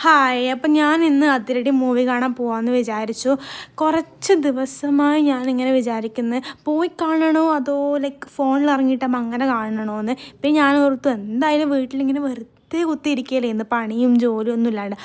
Hi. അപ്പം ഞാൻ ഇന്ന് അതിരടി മൂവി കാണാൻ പോകാമെന്ന് വിചാരിച്ചു. കുറച്ച് ദിവസമായി ഞാനിങ്ങനെ വിചാരിക്കുന്നത് പോയി കാണണോ അതോ ഫോണിൽ ഇറങ്ങിയിട്ടാകുമ്പോൾ അങ്ങനെ കാണണോ എന്ന്. പിന്നെ ഞാൻ ഓർത്തു എന്തായാലും വീട്ടിലിങ്ങനെ വെറുതെ കുത്തിയിരിക്കുകയല്ലേ, ഇന്ന് പണിയും ജോലിയൊന്നും ഇല്ലാണ്ട്.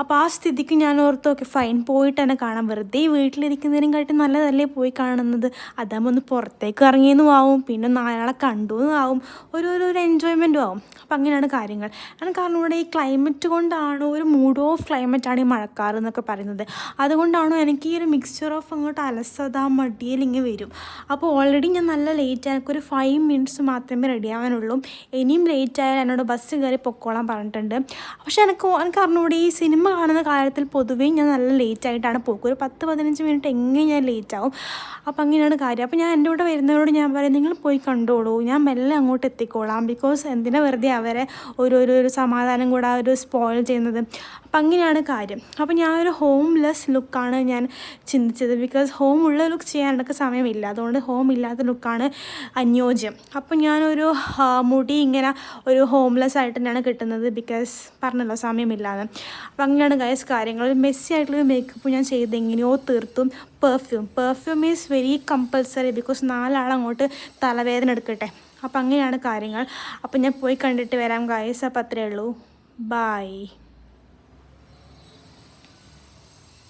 അപ്പോൾ ആ സ്ഥിതിക്ക് ഞാൻ ഓർത്തു ഓക്കെ ഫൈൻ, പോയിട്ട് തന്നെ കാണാം. വെറുതെ വീട്ടിലിരിക്കുന്നതിനും കാട്ടി നല്ലതല്ലേ പോയി കാണുന്നത്. അതാകുമ്പോൾ ഒന്ന് പുറത്തേക്ക് ഇറങ്ങിയെന്നും ആവും, പിന്നെ നാളെ കണ്ടു എന്നും ആവും, ഒരു എൻജോയ്മെൻറ്റും ആവും. അപ്പം അങ്ങനെയാണ് കാര്യങ്ങൾ. കാരണം ഇവിടെ ഈ ക്ലൈമറ്റ് കൊണ്ടാണോ, ഒരു മൂഡ് ഓഫ് ക്ലൈമറ്റാണ് ഈ മഴക്കാറ് എന്നൊക്കെ പറയുന്നത്. അതുകൊണ്ടാണോ എനിക്ക് ഈ ഒരു മിക്സ്ചർ ഓഫ് അങ്ങോട്ട് അലസത മടിയിൽ ഇങ്ങനെ വരും. അപ്പോൾ ഓൾറെഡി ഞാൻ നല്ല ലേറ്റ് ആയി, എനിക്കൊരു 5 മിനിറ്റ്സ് മാത്രമേ റെഡി ആവാനുള്ളൂ. ഇനിയും ലേറ്റ് ആയാൽ എന്നോട് ബസ് കയറി പൊക്കോളാൻ പറഞ്ഞിട്ടുണ്ട്. പക്ഷെ എനിക്ക് അറിഞ്ഞൂടെ, ഈ സിനിമ കാണുന്ന കാര്യത്തിൽ പൊതുവേ ഞാൻ നല്ല ലേറ്റ് ആയിട്ടാണ് പോകുക. ഒരു 10-15 മിനിറ്റ് എങ്ങനെ ഞാൻ ലേറ്റ് ആവും. അപ്പം അങ്ങനെയാണ് കാര്യം. അപ്പോൾ ഞാൻ എൻ്റെ കൂടെ വരുന്നവരോട് ഞാൻ പറയും, നിങ്ങൾ പോയി കണ്ടോളൂ, ഞാൻ മെല്ലെ അങ്ങോട്ട് എത്തിക്കോളാം. ബിക്കോസ് എന്തിനാ വെറുതെ അവരെ ഒരു സമാധാനം കൂടെ സ്പോയിൽ ചെയ്യുന്നത്. അപ്പം അങ്ങനെയാണ് കാര്യം. അപ്പോൾ ഞാനൊരു ഹോംലെസ് ലുക്കാണ് ഞാൻ ചിന്തിച്ചത്. ബിക്കോസ് ഹോം ഉള്ള ലുക്ക് ചെയ്യാനൊക്കെ സമയമില്ല, അതുകൊണ്ട് ഹോം ഇല്ലാത്ത ലുക്കാണ് അനുയോജ്യം. അപ്പം ഞാനൊരു മുടി ഇങ്ങനെ ഒരു ഹോംലെസ് ആയിട്ട് തന്നെയാണ് കിട്ടുന്നത്, ബിക്കോസ് പറഞ്ഞല്ലോ സമയമില്ലാതെ. അപ്പം അങ്ങനെയാണ് ഗൈസ് കാര്യങ്ങൾ. ഒരു മെസ്സി ആയിട്ടുള്ളൊരു മേക്കപ്പ് ഞാൻ ചെയ്ത് എങ്ങനെയോ തീർത്തും. Perfume is very compulsory, because 4 ആളങ്ങോട്ട് തലവേദന എടുക്കട്ടെ. അപ്പം അങ്ങനെയാണ് കാര്യങ്ങൾ. അപ്പം ഞാൻ പോയി കണ്ടിട്ട് വരാം ഗൈസ്. അപ്പം അത്രയേ ഉള്ളൂ. ബായ്.